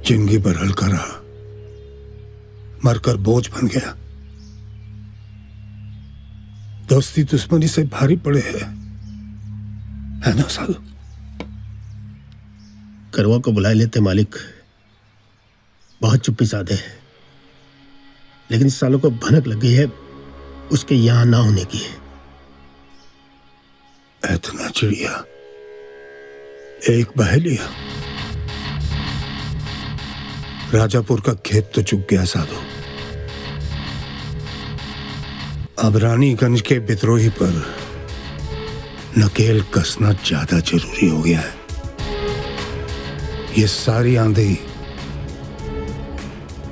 जिंदगी पर हल्का रहा, मरकर बोझ बन गया। दोस्ती दुश्मनी से भारी पड़े है ना साधु? करवा को बुला लेते मालिक, बहुत चुप्पी साधे है, लेकिन इस सालों को भनक लग गई है उसके यहां ना होने की। इतना चिड़िया एक बहेलिया। राजापुर का खेत तो चुक गया साधु, अब रानीगंज के विद्रोही पर नकेल कसना ज्यादा जरूरी हो गया है। ये सारी आंधी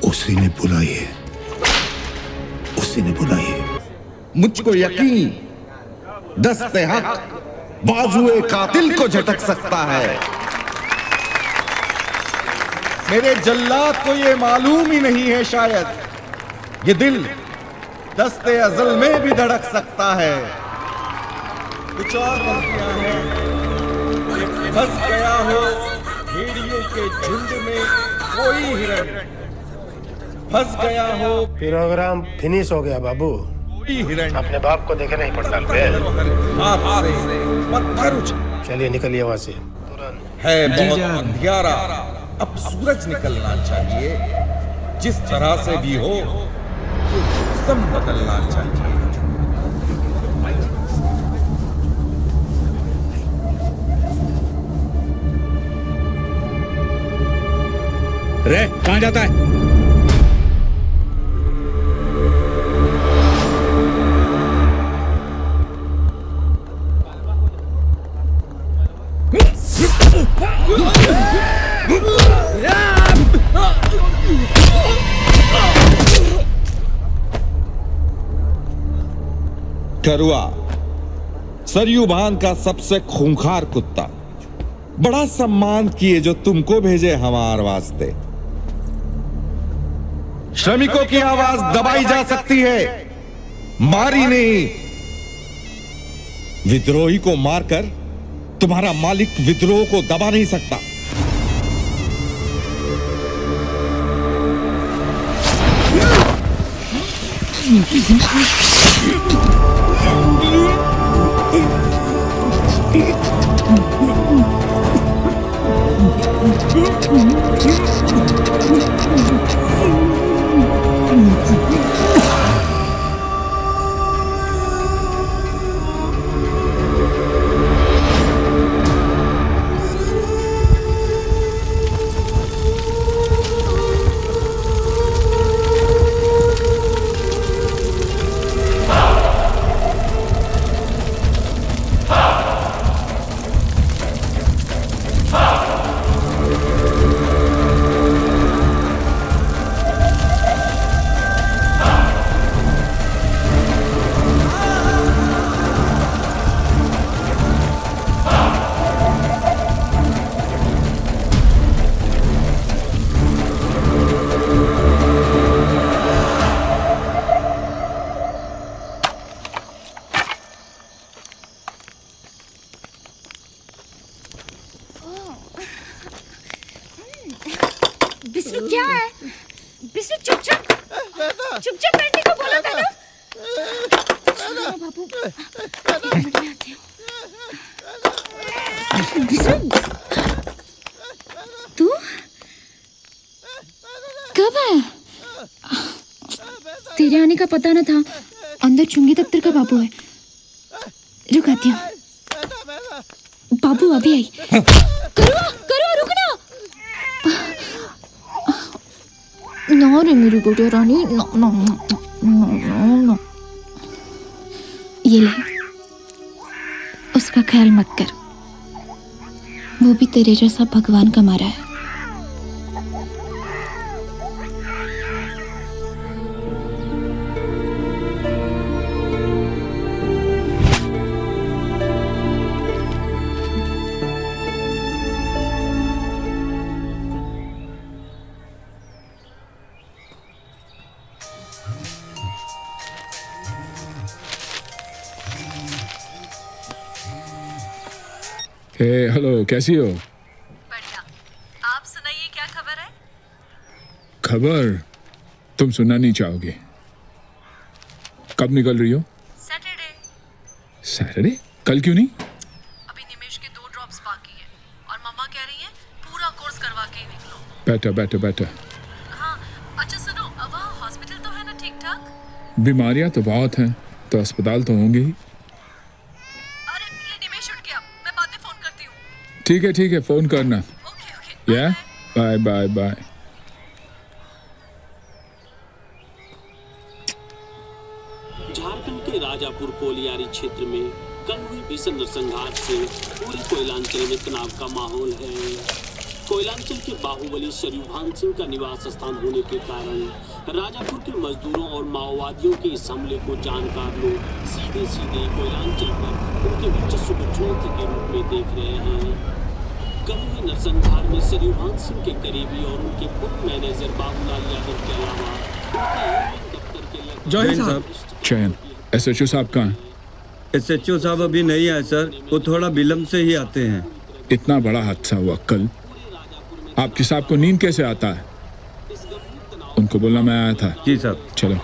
उसी ने बुलाई है, उसी ने बुलाई है। मुझको यकीन दस्ते हक बाजुए कातिल को झटक सकता है। मेरे जल्लाद को ये मालूम ही नहीं है शायद ये दिल दस्ते अजल में भी धड़क सकता है। कुछ और गलतियां हैं, फंस गया हो भेड़ियों के झुंड में कोई हिरन, फंस गया हो। प्रोग्राम फिनिश हो गया बाबू, कोई हिरन अपने बाप को देखे नहीं पड़ता। हाथ से पत्थर उछल। चलिए निकलिए वहां से। है बहुत अंधियारा, अब सूरज निकलना चाहिए। जिस तरह से भी हो मौसम बदलना चाहिए। रे कहां जाता है? करुआ सरयू बांध का सबसे खूंखार कुत्ता, बड़ा सम्मान किए जो तुमको भेजे हमार वास्ते। श्रमिकों की आवाज दबाई जा सकती है, मारी नहीं। विद्रोही को मारकर तुम्हारा मालिक विद्रोह को दबा नहीं सकता। बिस्लू क्या है? बिस्लू चुप बैठने को बोला था ना। चलो बाबू, एक मिनट में आती हूँ। बिस्लू, तू कब आया? तेरे आने का पता न था। अंदर चुंगी दफ्तर का बाबू है, रुक आती हूँ। बाबू अभी आई। करो रुकना। ना रे मेरी गुड़िया रानी, no no no no no. ये ले, उसका ख्याल मत कर, वो भी तेरे जैसा भगवान का मारा है। हेलो, कैसी हो? बढ़िया। आप सुनाइए, क्या खबर है? खबर तुम सुनना नहीं चाहोगे। कब निकल रही हो? सैटरडे? कल क्यों नहीं? अभी निमेश के 2 ड्रॉप्स बाकी है और मम्मा कह रही है पूरा कोर्स करवा के ही निकलो। बेटा। हाँ, अच्छा सुनो, वहाँ हॉस्पिटल तो है ना ठीक ठाक? बीमारियां तो बहुत हैं, तो अस्पताल तो होंगे ही। अरे ये निमेश उठ गया, मैं बाद में फोन करती हूँ। ठीक है, फोन करना। ओके। या बाय। झारखंड के राजापुर कोलियारी क्षेत्र में कल हुई भीषण नरसंहार से पूरे कोयलांचल में तनाव का माहौल है। कोयलांचल के बाहुबली शरीभान सिंह का निवास स्थान होने के कारण राजापुर के मजदूरों और माओवादियों के इस हमले को जानकार लोग सीधे कोयलांचल पर उनके वर्चस्व को चुनौती के रूप में देख रहे हैं। कल हुए नरसंहार में शरीभान सिंह के करीबी और उनके पूर्व मैनेजर बाबूलाल यादव के अलावा उनके दफ्तर के चयन, SHO साहब कहाँ हैं? SHO साहब अभी नहीं आए सर, वो थोड़ा विलम्ब से ही आते हैं। इतना बड़ा हादसा हुआ कल, आपके साहब को नींद कैसे आता है? उनको बोलना मैं आया था। जी साहब। चलो।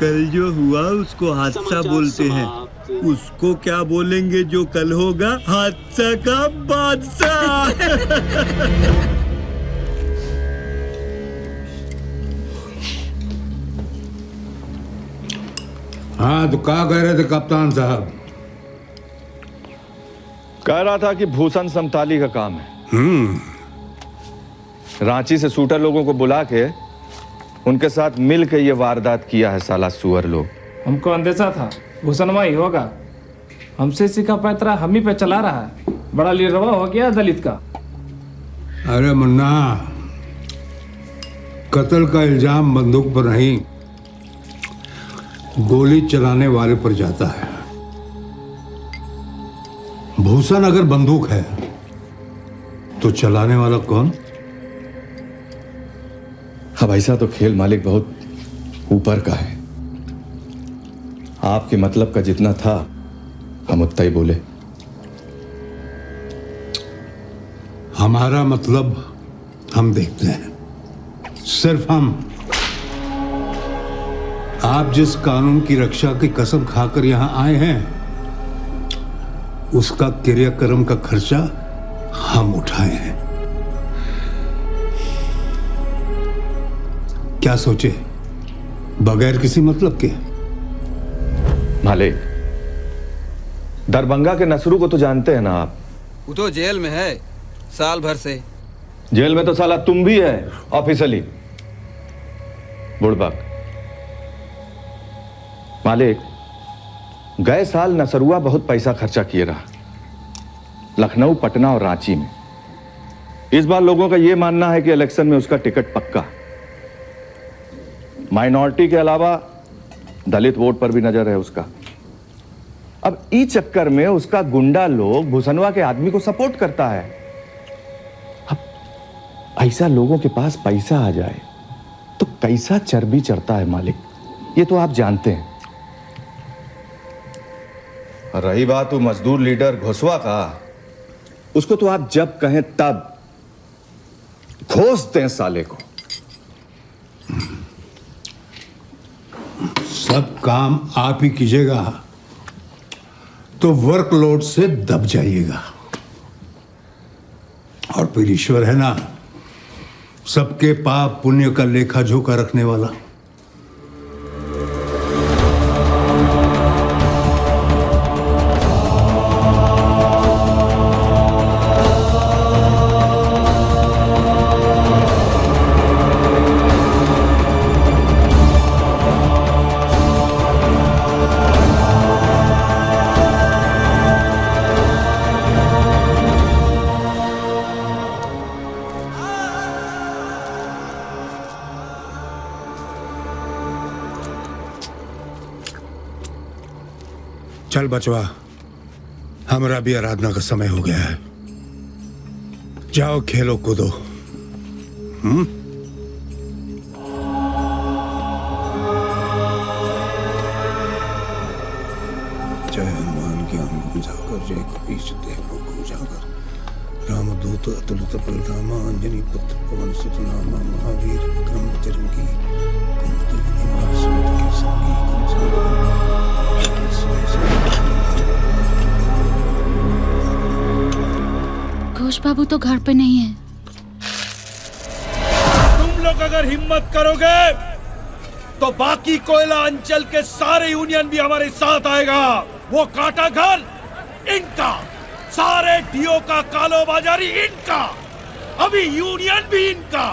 कल जो हुआ उसको हादसा बोलते हैं, उसको क्या बोलेंगे जो कल होगा? हादसा का बादशाह। हाँ, तो क्या कह रहे थे कप्तान साहब? कह रहा था कि भूषण समताली का काम है। रांची से शूटर लोगों को बुला के उनके साथ मिल के ये वारदात किया है साला सुअर लोग। हमको अंदेशा था भूषणवा ही होगा। हमसे इसी का पैतरा हम ही पे चला रहा है। बड़ा लीडरवा हो गया दलित का। अरे मुन्ना, कत्ल का इल्जाम बंदूक पर नहीं, गोली चलाने वाले पर जाता है। भूषण अगर बंदूक है तो चलाने वाला कौन? अब ऐसा तो खेल मालिक बहुत ऊपर का है। आपके मतलब का जितना था हम उतना ही बोले। हमारा मतलब हम देखते हैं। सिर्फ हम। आप जिस कानून की रक्षा की कसम खाकर यहां आए हैं, उसका क्रियाक्रम का खर्चा हम उठाए हैं। क्या सोचे? बगैर किसी मतलब के। मालिक, दरभंगा के नसरू को तो जानते हैं ना आप? वो तो जेल में है साल भर से। जेल में तो साला तुम भी है ऑफिशियली, बुड़बक। मालिक, गए साल नसरुआ बहुत पैसा खर्चा किए रहा, लखनऊ, पटना और रांची में। इस बार लोगों का यह मानना है कि इलेक्शन में उसका टिकट पक्का। माइनॉरिटी के अलावा दलित वोट पर भी नजर है उसका। अब इस चक्कर में उसका गुंडा लोग भूषणवा के आदमी को सपोर्ट करता है। अब ऐसा लोगों के पास पैसा आ जाए तो कैसा चर्बी चढ़ता है मालिक, ये तो आप जानते हैं। रही बात वो मजदूर लीडर घोसवा का, उसको तो आप जब कहें तब घोस दें साले को। सब काम आप ही कीजिएगा तो वर्कलोड से दब जाइएगा। और फिर ईश्वर है ना, सबके पाप पुण्य का लेखा जोखा रखने वाला। चल बचवा, हमारा भी आराधना का समय हो गया है। जाओ खेलो कूदो। जय हनुमान ज्ञान गुण जाकर, जय कपीश देव लोक उजागर, रामदूत अच्युत अतुलित बलरामा अंजनी पुत्र पवन सुत नामा महावीर विक्रम बजरंगी कुमति निवार सुमति के संगी घोष बाबू तो घर पे नहीं है। तुम लोग अगर हिम्मत करोगे तो बाकी कोयला अंचल के सारे यूनियन भी हमारे साथ आएगा। वो काटा घर इनका, सारे डीओ का कालो बाजारी इनका, अभी यूनियन भी इनका।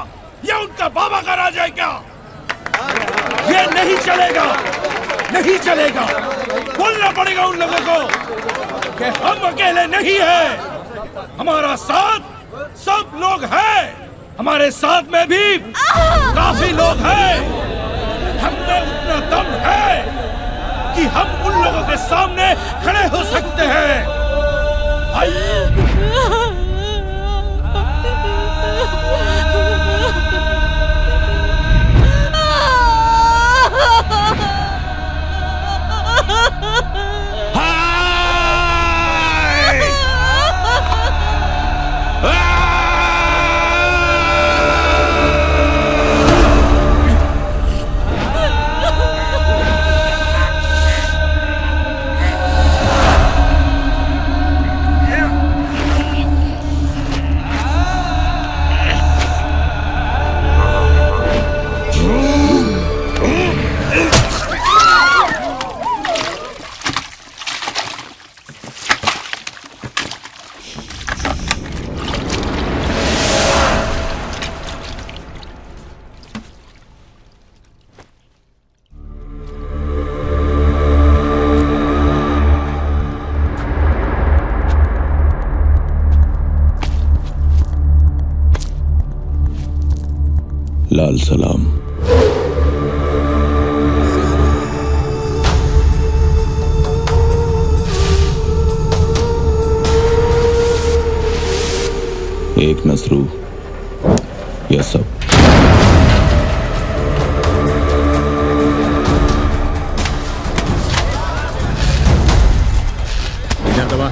ये उनका बाबा का राज है क्या? ये नहीं चलेगा, नहीं चलेगा। बोलना पड़ेगा उन लोगों को कि हम अकेले नहीं हैं, हमारा साथ सब लोग हैं। हमारे साथ में भी काफी लोग हैं। हमने उतना दम है कि हम उन लोगों के सामने खड़े हो सकते हैं। लाल सलाम। एक नसरू या सब। इधर दबा।